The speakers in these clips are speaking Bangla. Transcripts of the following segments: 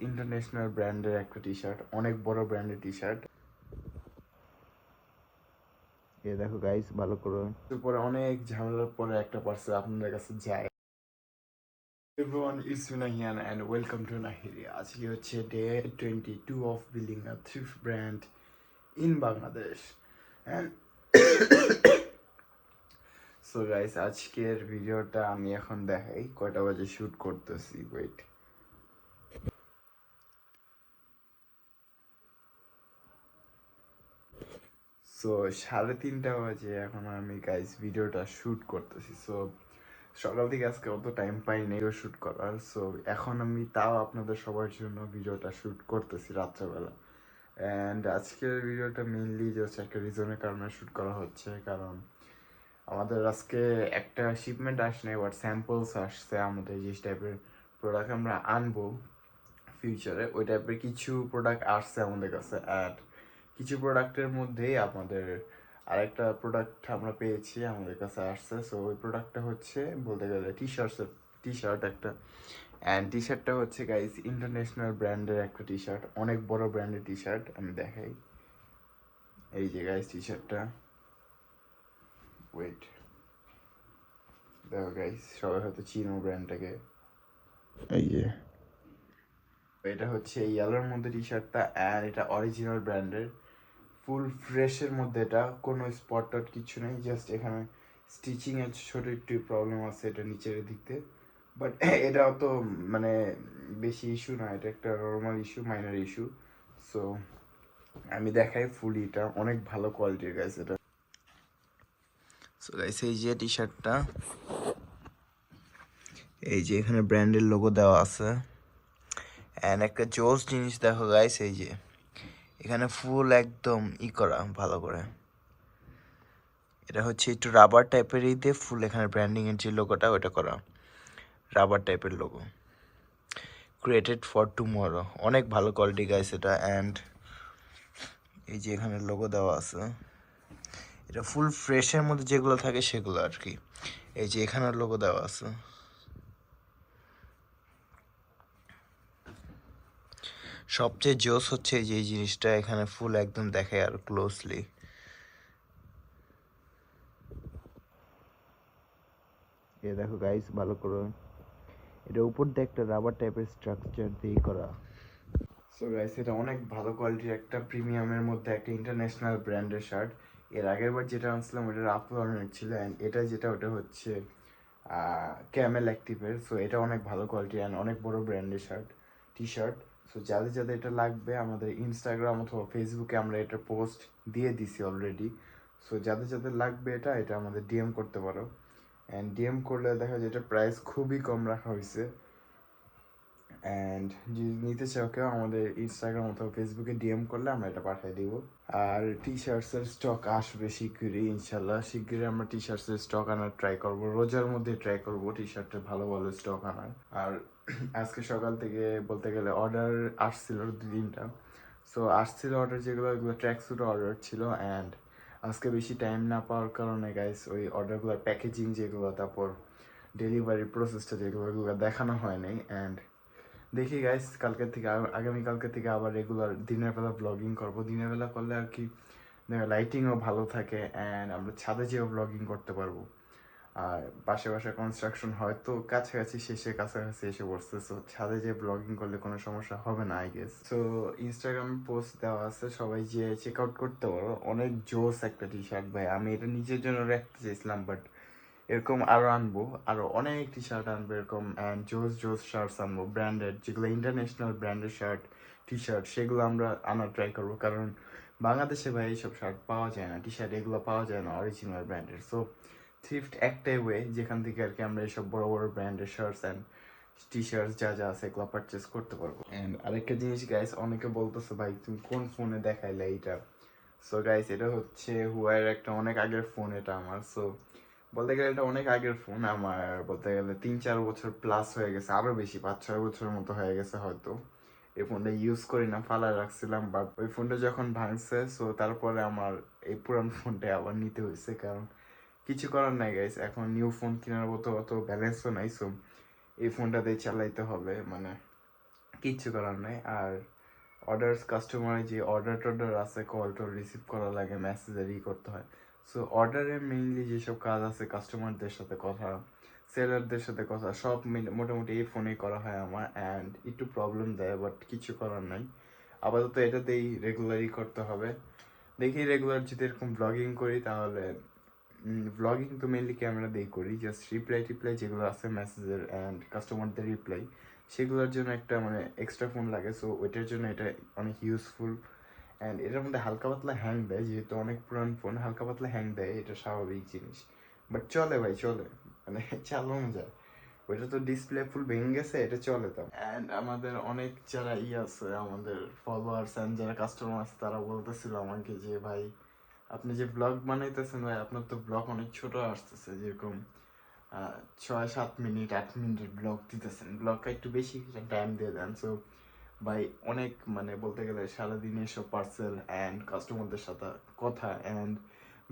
ইন্টারন্যাশনাল ব্র্যান্ডের একটা টি শার্ট, অনেক বড় ব্র্যান্ডের টি শার্ট। এ দেখো গাইস, ভালো করে পরে অনেক ঝামেলার পরে একটা পার্সেল আপনাদের কাছে যায়। Everyone, it's Yunahian and welcome to Nahiri. আজকে হচ্ছে day 22 of building a thrift brand in Bangladesh. And so guys, আজকের ভিডিওটা আমি এখন দেখাই কয়টা বাজে শুট করতেছি। ওয়েট, সো 3:30 বাজে এখন আমি গাইস ভিডিওটা শুট করতেছি। সো সকাল থেকে আজকে অত টাইম পাইনি ভিডিও শুট করার। সো এখন আমি তাও আপনাদের সবার জন্য ভিডিওটা শুট করতেছি রাত্রেবেলা। অ্যান্ড আজকের ভিডিওটা মেইনলি জাস্ট একটা রিজনের কারণে শ্যুট করা হচ্ছে, কারণ আমাদের আজকে একটা শিপমেন্ট আসে নাই, বাট স্যাম্পলস আসছে আমাদের যে টাইপের প্রোডাক্ট আমরা আনবো ফিউচারে, ওই টাইপের কিছু প্রোডাক্ট আসছে আমাদের কাছে। অ্যান্ড কিছু প্রোডাক্টের মধ্যেই আমাদের আরেকটা প্রোডাক্ট আমরা পেয়েছি, আমাদের কাছে আসছে। সো ওই প্রোডাক্টটা হচ্ছে বলতে গেলে টি শার্ট একটা। অ্যান্ড টি শার্টটা হচ্ছে গাইস ইন্টারন্যাশনাল ব্র্যান্ডের একটা টি শার্ট, অনেক বড় ব্র্যান্ডের টি শার্ট। আমি দেখাই, এই যে গাইস টি শার্টটা। ওয়েট, দেখো গাইস, সবাই হয়তো চিনো ব্র্যান্ডটাকে। এই যে এটা হচ্ছে ইয়েলোর মধ্যে টি শার্টটা, অ্যান্ড এটা অরিজিনাল ব্র্যান্ডের, ফুল ফ্রেশের মধ্যে। এটা কোনো স্পট টট কিছু নেই, জাস্ট এখানে স্টিচিং এর ছোট একটু প্রবলেম আছে এটা নিচের দিকতে, বাট এটাও তো মানে বেশি ইস্যু না, এটা একটা normal issue, minor issue. So আমি দেখাই ফুলি, এটা অনেক ভালো কোয়ালিটির গাইস এটা। সো গাইস, এই যে টি শার্টটা, এই যে এখানে ব্র্যান্ডের লোগো দেওয়া আছে। অ্যান্ড একটা জোস জিনিস দেখো গাইস, এই যে এখানে ফুল একদম করা ভালো করে, এটা হচ্ছে একটু রাবার টাইপের দিয়ে ফুল এখানে ব্র্যান্ডিং এর যে লোগোটা ওটা করা, রাবার টাইপের লোগো, ক্রিয়েটেড ফর টুমরো। অনেক ভালো কোয়ালিটি গাইস এটা। অ্যান্ড এই যে এখানে লোগো দেওয়া আছে, এটা ফুল ফ্রেশের মধ্যে যেগুলো থাকে সেগুলো আর কি। এই যে এখানে লোগো দেওয়া আছে। সবচেয়ে জোস হচ্ছে যে এই জিনিসটা এখানে ফুল একদম দেখায় আর ক্লোজলি। এ দেখো গাইস, ভালো করে, এটা উপর দিয়ে একটা রাবার টাইপের স্ট্রাকচার দিয়ে করা। সো গাইস, এটা অনেক ভালো কোয়ালিটির একটা প্রিমিয়ামের মধ্যে একটা ইন্টারন্যাশনাল ব্র্যান্ডের শার্ট। এর আগের বার যেটা আনছিলাম ওটা রাফ লরেনের ছিল, অ্যান্ড এটা যেটা ওটা হচ্ছে ক্যামেল অ্যাক্টিভের। সো এটা অনেক ভালো কোয়ালিটি অ্যান্ড অনেক বড় ব্র্যান্ডের শার্ট, টি শার্ট। সো যাদের যাদের এটা লাগবে আমাদের ইনস্টাগ্রাম অথবা ফেসবুকে আমরা এটা পোস্ট দিয়ে দিছি অলরেডি। সো যাদের যাদের লাগবে এটা এটা আমাদের ডিএম করতে পারো। অ্যান্ড ডিএম করলে দেখা যায় এটা প্রাইস খুবই কম রাখা হয়েছে। অ্যান্ড যদি নিতে চাও কেউ আমাদের ইনস্টাগ্রাম অথবা ফেসবুকে ডিএম করলে আমরা এটা পাঠিয়ে দিব। আর টি শার্টসের স্টক আসবে শিগগিরই, ইনশাল্লাহ শিগগিরই আমরা টি শার্টসের স্টক আনার ট্রাই করবো, রোজার মধ্যে ট্রাই করবো টি শার্টের ভালো ভালো স্টক আনার। আর আজকে সকাল থেকে বলতে গেলে অর্ডার আসছিল 2-3টা। সো আসছিল অর্ডার যেগুলো, ওইগুলো ট্র্যাক স্যুট অর্ডার ছিল। অ্যান্ড আজকে বেশি টাইম না পাওয়ার কারণে গাইস ওই অর্ডারগুলোর প্যাকেজিং যেগুলো, তারপর ডেলিভারি প্রসেসটা যেগুলো, ওইগুলো দেখানো হয় নাই। অ্যান্ড দেখি গাইস, আগামীকালকে থেকে আবার রেগুলার দিনের বেলা ব্লগিং করবো। দিনের বেলা করলে আর কি লাইটিংও ভালো থাকে, অ্যান্ড আমরা ছাদে যেও ব্লগিং করতে পারবো। আর পাশে পাশে কনস্ট্রাকশন হয়তো কাছাকাছি এসে পড়ছে। সো ছাদে যে ব্লগিং করলে কোনো সমস্যা হবে না আই গেস। সো ইনস্টাগ্রামে পোস্ট দেওয়া আছে, সবাই যে চেক আউট করতে পারো। অনেক জোস একটা টি শার্ট ভাই, আমি এটা নিজের জন্য রাখতে চাইছিলাম, বাট এরকম আরও আনবো, আরও অনেক টি শার্ট আনবো এরকম। অ্যান্ড জোস জোস শার্টস আনবো ব্র্যান্ডেড, যেগুলো international branded shirt, T shirt, সেগুলো আমরা আনার ট্রাই করবো। কারণ বাংলাদেশে ভাই এইসব শার্ট পাওয়া যায় না, টি শার্ট এগুলো পাওয়া যায় না অরিজিনাল ব্র্যান্ডের। সো থ্রিফট একটাই ওয়ে যেখান থেকে আর কি আমরা এইসব বড় বড় ব্র্যান্ডের শার্টস অ্যান্ড টি শার্টস যা যা আছে এগুলো পারচেস করতে পারবো। অ্যান্ড আরেকটা জিনিস গাইস, অনেকে বলতেছে ভাই তুমি কোন ফোনে দেখাইলে এইটা। সো গাইস, এটা হচ্ছে হুয়াইয়ের একটা অনেক আগের ফোন এটা আমার। সো বলতে গেলে এটা অনেক আগের ফোন আমার, বলতে গেলে 3-4 বছর প্লাস হয়ে গেছে, আরো বেশি 5-6 বছরের মতো হয়ে গেছে হয়তো। এই ফোনটা ইউজ করি না, ফালায় রাখছিলাম, বাট ওই ফোনটা যখন ভাঙছে সো তারপরে আমার এই পুরান ফোনটা আবার নিতে হয়েছে। কারণ কিছু করার নাই গাইস, এখন নিউ ফোন কেনার মতো অত ব্যালেন্সও নাই। সো এই ফোনটাতেই চালাইতে হবে, মানে কিচ্ছু করার নাই। আর কাস্টমারের যে অর্ডার আছে, কল টল রিসিভ করা লাগে, মেসেজের করতে হয়। সো অর্ডারে মেইনলি যেসব কাজ আছে, কাস্টমারদের সাথে কথা, সেলারদের সাথে কথা, সব মোটামুটি এই ফোনেই করা হয় আমার। অ্যান্ড একটু প্রবলেম দেয়, বাট কিছু করার নাই। আপাতত এটাতেই রেগুলারই করতে হবে। দেখি রেগুলার যদি এরকম ব্লগিং করি, তাহলে ব্লগিং তো মেইনলি ক্যামেরা দিয়েই করি। জাস্ট রিপ্লাই যেগুলো আছে মেসেজের অ্যান্ড কাস্টমারদের রিপ্লাই, সেগুলোর জন্য একটা মানে এক্সট্রা ফোন লাগে। সো ওইটার জন্য এটা অনেক ইউজফুল। অ্যান্ড এটার মধ্যে হালকা পাতলা হ্যাং দেয়, যেহেতু অনেক পুরান ফোন, হালকা পাতলা হ্যাং দেয়, এটা স্বাভাবিক জিনিস। বাট চলে ভাই, চলে, মানে চালানো যায়। ওইটা তো ডিসপ্লে ফুল ভেঙে গেছে, এটা চলে তো। অ্যান্ড আমাদের অনেক যারা আছে, আমাদের ফলোয়ার্স অ্যান্ড যারা কাস্টমার আছে, তারা বলতেছিল আমাকে যে ভাই, আপনি যে ব্লগ বানাইতেছেন ভাই, আপনার তো ব্লগ অনেক ছোট আসতেছে, যেরকম 6-7 মিনিট 8 মিনিটের ব্লগ দিতেছেন, ব্লগটা একটু বেশি টাইম দিয়ে দেন। সো ভাই অনেক মানে বলতে গেলে সারাদিন এসব পার্সেল অ্যান্ড কাস্টমারদের সাথে কথা, অ্যান্ড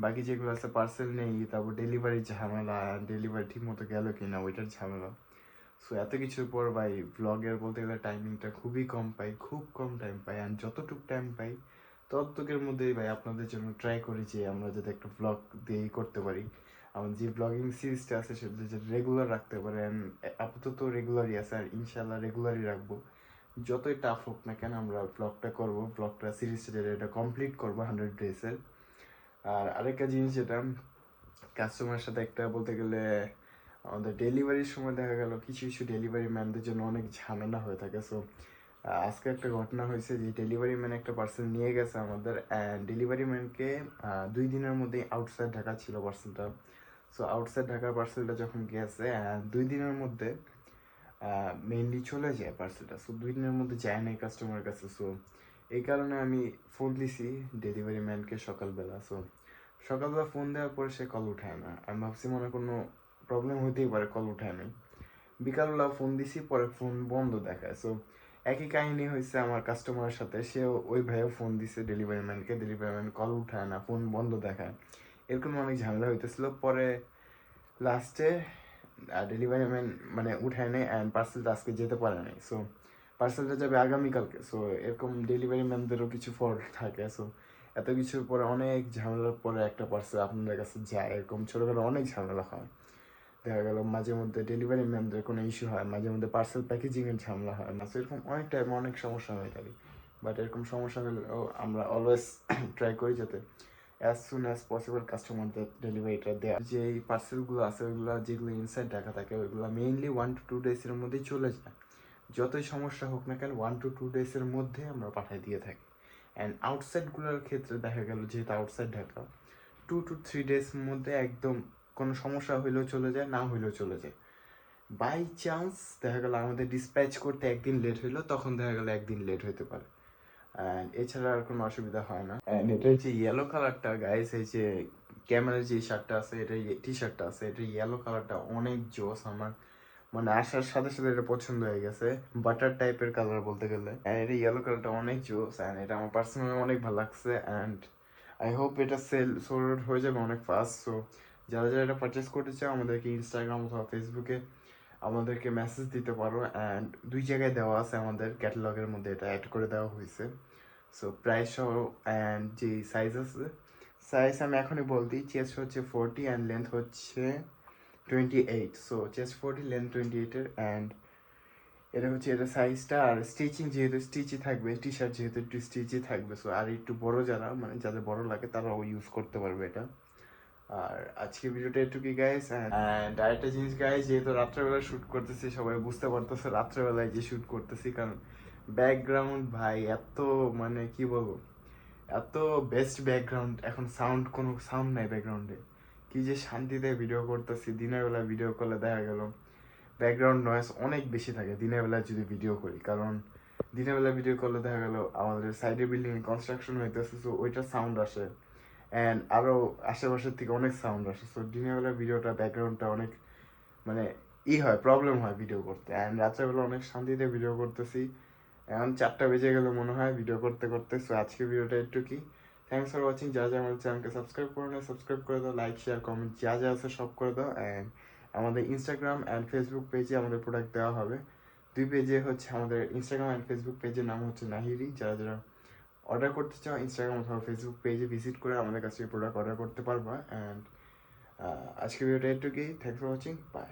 বাকি যেগুলো আছে পার্সেল নেই, তারপর ডেলিভারির ঝামেলা, ডেলিভারি ঠিক মতো গেল কিনা ওইটার ঝামেলা। সো এত কিছুর পর ভাই ব্লগের বলতে গেলে টাইমিংটা খুবই কম পাই, খুব কম টাইম পাই। অ্যান্ড যতটুকু টাইম পাই ততটুকের মধ্যেই ভাই আপনাদের জন্য ট্রাই করি যে আমরা যাতে একটা ব্লগ দিয়েই করতে পারি। আমার যে ব্লগিং সিরিজটা আছে সেটা যাতে রেগুলার রাখতে পারে। অ্যান্ড আপাতত রেগুলারই আছে, আর ইনশাল্লাহ রেগুলারই রাখবো। যতই টাফ হোক না কেন, আমরা ব্লগটা করবো, ব্লগটা সিরিজটা যেটা এটা কমপ্লিট করবো 100 ডেজের। আর আরেকটা জিনিস যেটা কাস্টমারের সাথে একটা বলতে গেলে, আমাদের ডেলিভারির সময় দেখা গেল কিছু কিছু ডেলিভারি ম্যানদের জন্য অনেক ঝামেলা হয়ে থাকে। সো আজকে একটা ঘটনা হয়েছে যে ডেলিভারি ম্যান একটা পার্সেল নিয়ে গেছে আমাদের, অ্যান্ড ডেলিভারি ম্যানকে 2 দিনের মধ্যে আউটসাইড ঢাকা ছিল পার্সেলটা। সো আউটসাইড ঢাকার পার্সেলটা যখন গেছে, 2 দিনের মধ্যে মেইনলি চলে যায় পার্সেলটা। সো 2 দিনের মধ্যে যায় নাই কাস্টমারের কাছে। সো এই কারণে আমি ফোন দিছি ডেলিভারি ম্যানকে সকালবেলা। সো সকালবেলা ফোন দেওয়ার পরে সে কল উঠায় না। আমি ভাবছি মনে কোনো প্রবলেম হতেই পারে, কল উঠায় নাই। বিকালবেলা ফোন দিছি, পরে ফোন বন্ধ দেখায়। সো একই কাহিনী হয়েছে আমার কাস্টমারের সাথে, সেও ওই ভাইও ফোন দিছে ডেলিভারি ম্যানকে, ডেলিভারি ম্যান কল উঠায় না, ফোন বন্ধ দেখায়। এরকম অনেক ঝামেলা হইতেছিল। পরে লাস্টে ডেলিভারি ম্যান মানে উঠায় নেয়, অ্যান্ড পার্সেলটা আজকে যেতে পারে নাই। সো পার্সেলটা যাবে আগামীকালকে। সো এরকম ডেলিভারি ম্যানদেরও কিছু ফল্ট থাকে। সো এত কিছুর পরে, অনেক ঝামেলার পরে একটা পার্সেল আপনাদের কাছে যায়, এরকম ছোটোখাটো অনেক ঝামেলা হয়। দেখা গেল মাঝে মধ্যে ডেলিভারি ম্যানদের কোনো ইস্যু হয়, মাঝে মধ্যে পার্সেল প্যাকেজিংয়ের ঝামেলা হয় না। এরকম অনেক টাইম অনেক সমস্যা হয়ে থাকে। বাট এরকম সমস্যা হলেও আমরা অলওয়েজ ট্রাই করি যাতে অ্যাজ সুন অ্যাজ পসিবল কাস্টমারদের ডেলিভারিটা দেওয়া। যে এই পার্সেলগুলো আছে, ওইগুলো যেগুলো ইনসাইড ঢাকা থাকে, ওইগুলো মেইনলি 1 to 2 ডেজের মধ্যেই চলে যায়। যতই সমস্যা হোক না কেন, 1 to 2 ডেজের মধ্যে আমরা পাঠিয়ে দিয়ে থাকি। অ্যান্ড আউটসাইডগুলোর ক্ষেত্রে দেখা গেল যেহেতু আউটসাইড ঢাকা, 2 to 3 ডেজ মধ্যে একদম কোনো সমস্যা হইলেও চলে যায়, না হইলেও চলে যায়। বাই চান্স দেখা গেল আমাদের ডিসপ্যাচ করতে একদিন লেট হইলো, তখন দেখা গেল একদিন লেট হইতে পারে। অ্যান্ড এছাড়া আর কোনো অসুবিধা হয় না। অ্যান্ড এটার যে ইয়েলো কালারটা গাইস, এই যে ক্যামেরার যে শার্টটা আছে, এটা টি শার্টটা আছে, এটা ইয়েলো কালারটা অনেক জোস। আমার মানে আসার সাথে সাথে এটা পছন্দ হয়ে গেছে, বাটার টাইপের কালার বলতে গেলে। অ্যান্ড এটা ইয়েলো কালারটা অনেক জোস, অ্যান্ড এটা আমার পার্সোনালি অনেক ভালো লাগছে। অ্যান্ড আই হোপ এটা সোল্ড হয়ে যাবে অনেক ফাস্ট। সো যারা যারা এটা পারচেস করতে চাও, আমাদেরকে ইনস্টাগ্রাম অথবা ফেসবুকে আমাদেরকে মেসেজ দিতে পারো। অ্যান্ড 2 জায়গায় দেওয়া আছে, আমাদের ক্যাটালগের মধ্যে এটা অ্যাড করে দেওয়া হয়েছে। সো প্রাইস সহ অ্যান্ড যে সাইজ আছে, সাইজ আমি এখনই বলতে, চেস্ট হচ্ছে 40 অ্যান্ড লেন্থ হচ্ছে 28। সো চেস্ট 40, লেন্থ 28-এর। অ্যান্ড এটা হচ্ছে এটা সাইজটা। আর স্টিচিং যেহেতু স্টিচই থাকবে, টি শার্ট যেহেতু একটু স্টিচই থাকবে, সো আর একটু বড় যারা মানে যাদের বড় লাগে তারাও ইউজ করতে পারবে এটা। আর আজকে ভিডিওটা এটুকুই গাইস। অ্যান্ড আরেকটা জিনিস গাইস, যেহেতু রাত্রেবেলা শ্যুট করতেছি, সবাই বুঝতে পারতেছে রাত্রেবেলায় যে শ্যুট করতেছি, কারণ ব্যাকগ্রাউন্ড ভাই এত মানে কি বলবো, এত বেস্ট ব্যাকগ্রাউন্ড, এখন কোনো সাউন্ড নাই ব্যাকগ্রাউন্ডে, কি যে শান্তিতে ভিডিও করতেছি। দিনের বেলা ভিডিও করলে দেখা গেল ব্যাকগ্রাউন্ড নয়েজ অনেক বেশি থাকে দিনের বেলা যদি ভিডিও করি, কারণ দিনের বেলা ভিডিও করলে দেখা গেল আমাদের সাইডে বিল্ডিং কনস্ট্রাকশন হইতেছে, সো ওইটার সাউন্ড আসে। অ্যান্ড আরও আশেপাশের থেকে অনেক সাউন্ড আসে। সো দিনের বেলা ভিডিওটা ব্যাকগ্রাউন্ডটা অনেক মানে হয়, প্রবলেম হয় ভিডিও করতে। অ্যান্ড রাত্রেবেলা অনেক শান্তিতে ভিডিও করতেছি। এখন 4টা বেজে গেল মনে হয় ভিডিও করতে করতে। সো আজকে ভিডিওটা একটু কি, থ্যাংকস ফর ওয়াচিং। যা যা আমাদের চ্যানেলকে সাবস্ক্রাইব করে না, সাবস্ক্রাইব করে দাও, লাইক শেয়ার কমেন্ট যা যা আছে সব করে দাও। অ্যান্ড আমাদের ইনস্টাগ্রাম অ্যান্ড ফেসবুক পেজে আমাদের প্রোডাক্ট দেওয়া হবে। দুই পেজে হচ্ছে আমাদের ইনস্টাগ্রাম অ্যান্ড ফেসবুক পেজের নাম হচ্ছে নাহিরি। যারা যারা অর্ডার করতে চাও ইনস্টাগ্রাম অথবা ফেসবুক পেজে ভিজিট করে আমাদের কাছ থেকে প্রোডাক্ট অর্ডার করতে পারবা। অ্যান্ড আজকে ভিডিওটা এটুকুই। Thanks for watching, by.